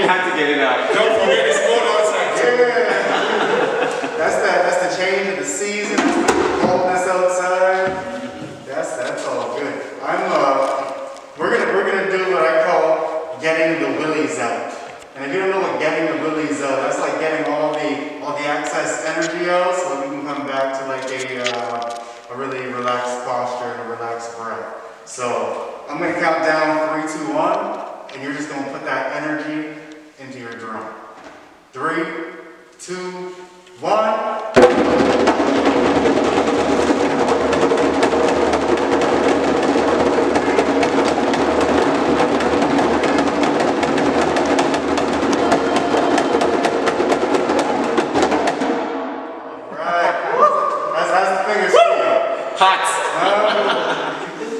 had to get it out. Don't forget it's cold outside. Yeah. That's the change of the season. That's the coldness outside. That's all good. We're gonna do what I call getting the willies out. And if you don't know what getting the willies out, that's like getting all the excess energy out, so that we can come back to like a really relaxed posture and a relaxed breath. So I'm gonna count down 3, 2, 1, and you're just gonna put that energy into your drum. 3, 2, 1.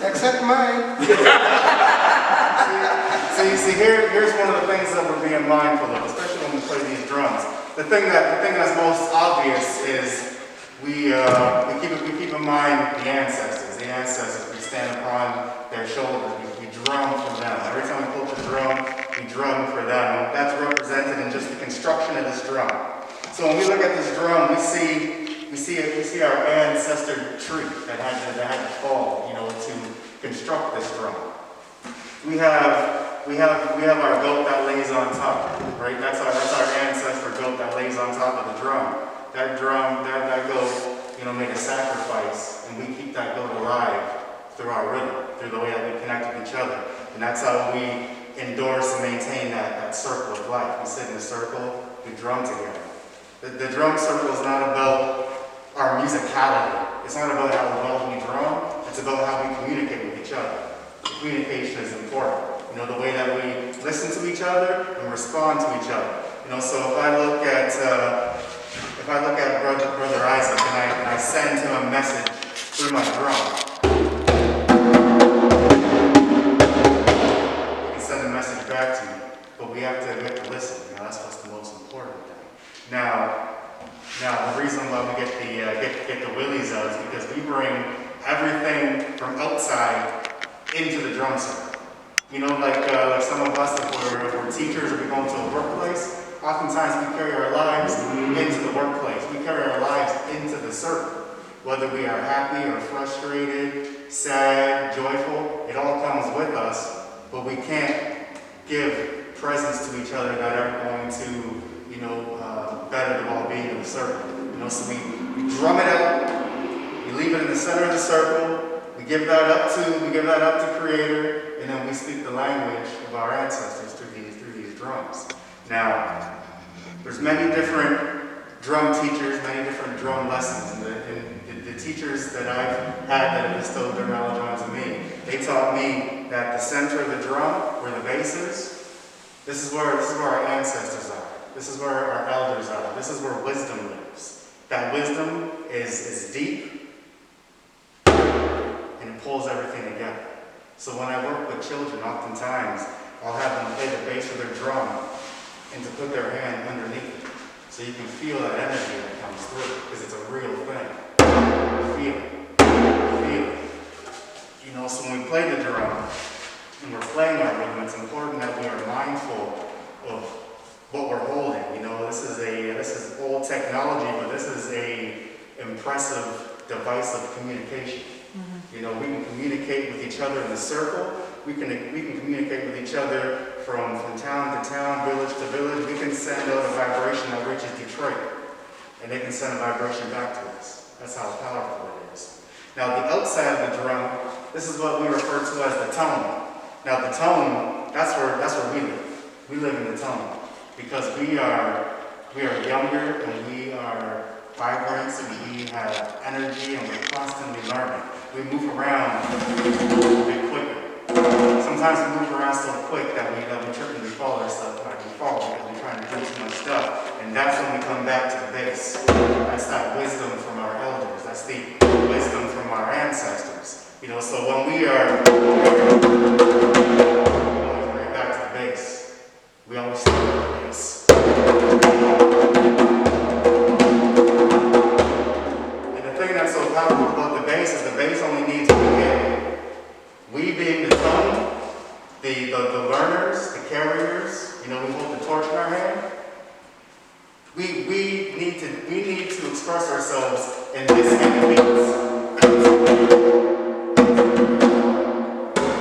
Except mine. see, here's one of the things that we're being mindful of, especially when we play these drums. The thing that's most obvious is we keep in mind the ancestors. The ancestors, we stand upon their shoulders. We drum for them. Every time we pull the drum, we drum for them. That's represented in just the construction of this drum. So when we look at this drum, we see our ancestor tree that had to fall, to construct this drum. We have our goat that lays on top, right? That's our ancestor goat that lays on top of the drum. That goat, made a sacrifice, and we keep that goat alive through our rhythm, through the way that we connect with each other. And that's how we endorse and maintain that circle of life. We sit in a circle, we drum together. The drum circle is not about our musicality. It's not about how well we drum. It's about how we communicate with each other. Communication is important. The way that we listen to each other and respond to each other. So if I look at Brother Isaac and I send him a message through my drum, he can send a message back to me. But we have to listen. That's what's the most important thing. Now the reason why we get the willies out is because we bring everything from outside into the drum circle. Like some of us, if we're teachers or we go into a workplace, oftentimes we carry our lives into the workplace. We carry our lives into the circle. Whether we are happy or frustrated, sad, joyful, it all comes with us, but we can't give presents to each other that are going to, better the well-being of the circle. So we drum it out, we leave it in the center of the circle, we give that up to Creator, and then we speak the language of our ancestors through these drums. Now, there's many different drum teachers, many different drum lessons, and the teachers that I've had that have bestowed their knowledge onto me, they taught me that the center of the drum, where the bass is, this is where our ancestors are. This is where our elders are. This is where wisdom lives. That wisdom is deep, and it pulls everything together. So when I work with children, oftentimes I'll have them play the bass of their drum and to put their hand underneath it. So you can feel that energy that comes through, because it's a real thing. Feel it. So when we play the drum, and we're playing our rhythm, it's important that we are mindful of what we're holding. This is old technology, but this is a impressive device of communication. Mm-hmm. We can communicate with each other in the circle. We can communicate with each other from town to town, village to village. We can send out a vibration that reaches Detroit, and they can send a vibration back to us. That's how powerful it is. Now, the outside of the drum, this is what we refer to as the tone. Now, the tone, that's where we live. We live in the tone because we are younger and we are vibrant and we have energy and we're constantly learning. We move around a bit quicker. Sometimes we move around so quick that we trip and we fall ourselves, because we're trying to do too much stuff. And that's when we come back to the base. That's that wisdom from our elders. That's the wisdom from our ancestors. So when we are right back to the base, we always start with the base. And the thing that's so powerful about the base is the base only needs one hit. We being the tone, the learners, the carriers, we hold the torch in our hand. We need to express ourselves in this kind of beats.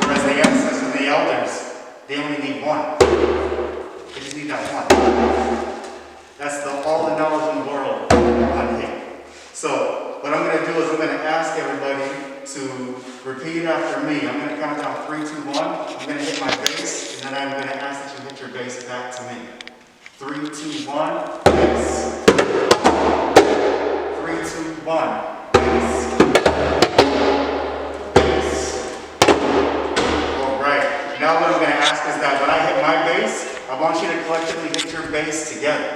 Whereas the ancestors and the elders, they only need one. They just need that one. That's all the knowledge in the world on here. So what I'm going to do is I'm going to ask everybody to repeat after me. I'm going to count down 3, 2, 1. I'm going to hit my bass, and then I'm going to ask that you hit your bass back to me. 3, 2, 1, bass. 3, 2, 1, bass. Bass. All right. Now what I'm going to ask is that when I hit my bass, I want you to collectively hit your bass together.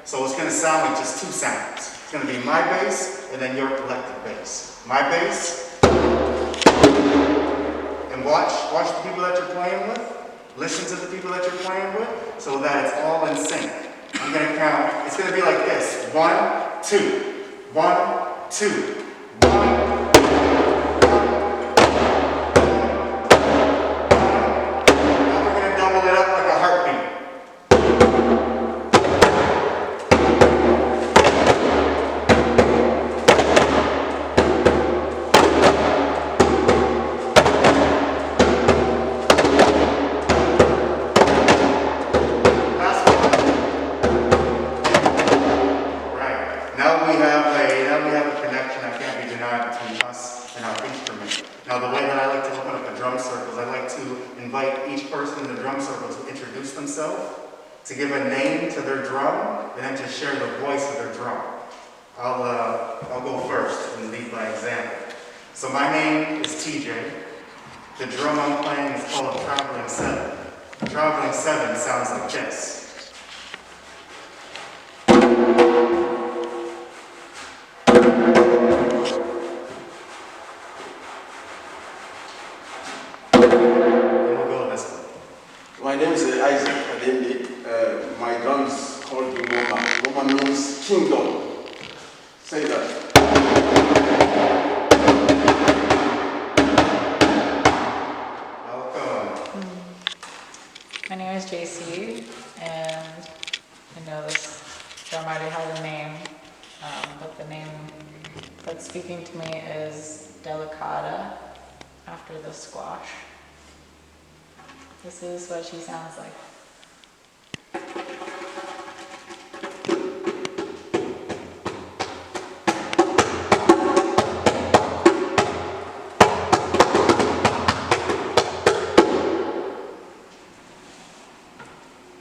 So it's going to sound like just 2 sounds. It's going to be my bass and then your collective bass. My bass. And watch the people that you're playing with. Listen to the people that you're playing with so that it's all in sync. I'm going to count. It's going to be like this. 1, 2. 1, 2. 1. Now we're going to double it up like a heartbeat. Now the way that I like to open up the drum circles, I like to invite each person in the drum circle to introduce themselves, to give a name to their drum, and then to share the voice of their drum. I'll go first and lead by example. So my name is Teajai. The drum I'm playing is called Traveling 7. Traveling 7 sounds like this. My name is Isaac. My drum is called Moma. Moma means kingdom. Say that. Welcome. My name is JC, and I know this drum already has a name, but the name that's speaking to me is Delicata, after the squash. This is what she sounds like.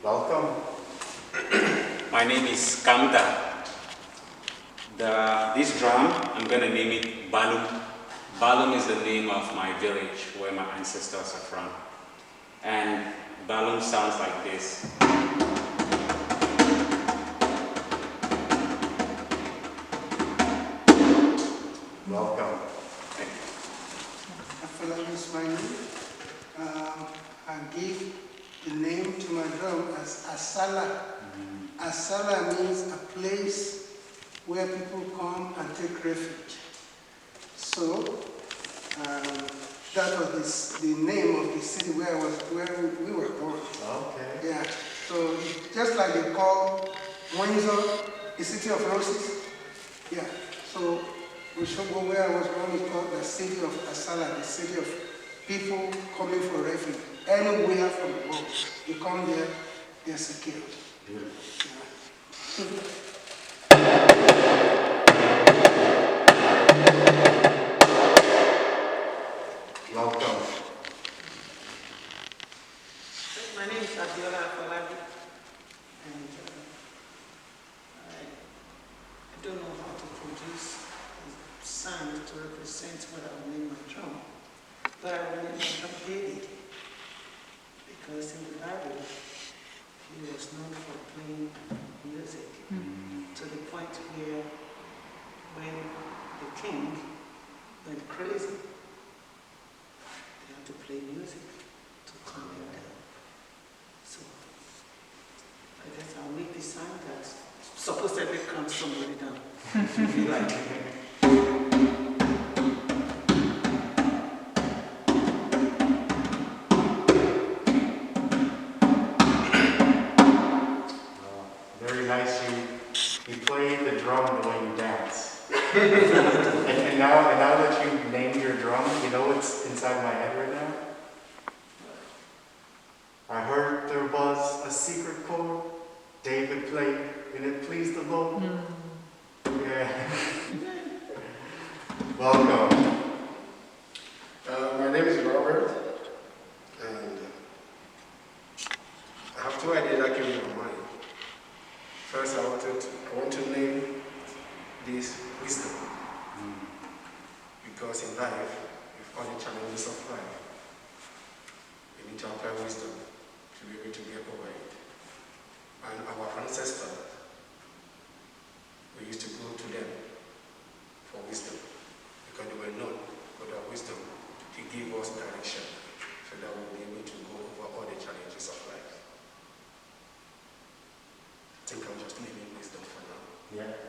Welcome. My name is Kamta. This drum, I'm going to name it Balum. Balum is the name of my village where my ancestors are from. And Balum sounds like this. Welcome. After is my name. I give the name to my drum as Asala. Asala means a place where people come and take refuge. So, that was the name of the city where we were born. Okay. Yeah. So just like they call Windsor the city of roses. Yeah. So Oshogo, where I was born, is called the city of Asala, the city of people coming for refuge. Anywhere from the world, you come there, they're secure. Beautiful. Yeah. Welcome. My name is Abiola Afolabi, and I don't know how to produce a sound to represent what I will name my drum, but I will name my drum David, because in the Bible, he was known for playing music to the point where when the king went crazy, they had to play music to calm him down. So I guess I'll make the sound that supposedly calms somebody down. If you like. you know what's inside my head right now? I heard there was a secret chord David played, and it pleased the Lord. Yeah. Welcome. My name is Robert, and I have two ideas that came to my mind. First, I want to name this wisdom, because in life, with all the challenges of life, we need to apply wisdom to be able to get over it. And our ancestors, we used to go to them for wisdom, because they were known for their wisdom. He gave us direction so that we'll be able to go over all the challenges of life. I think I'm just naming wisdom for now. Yeah.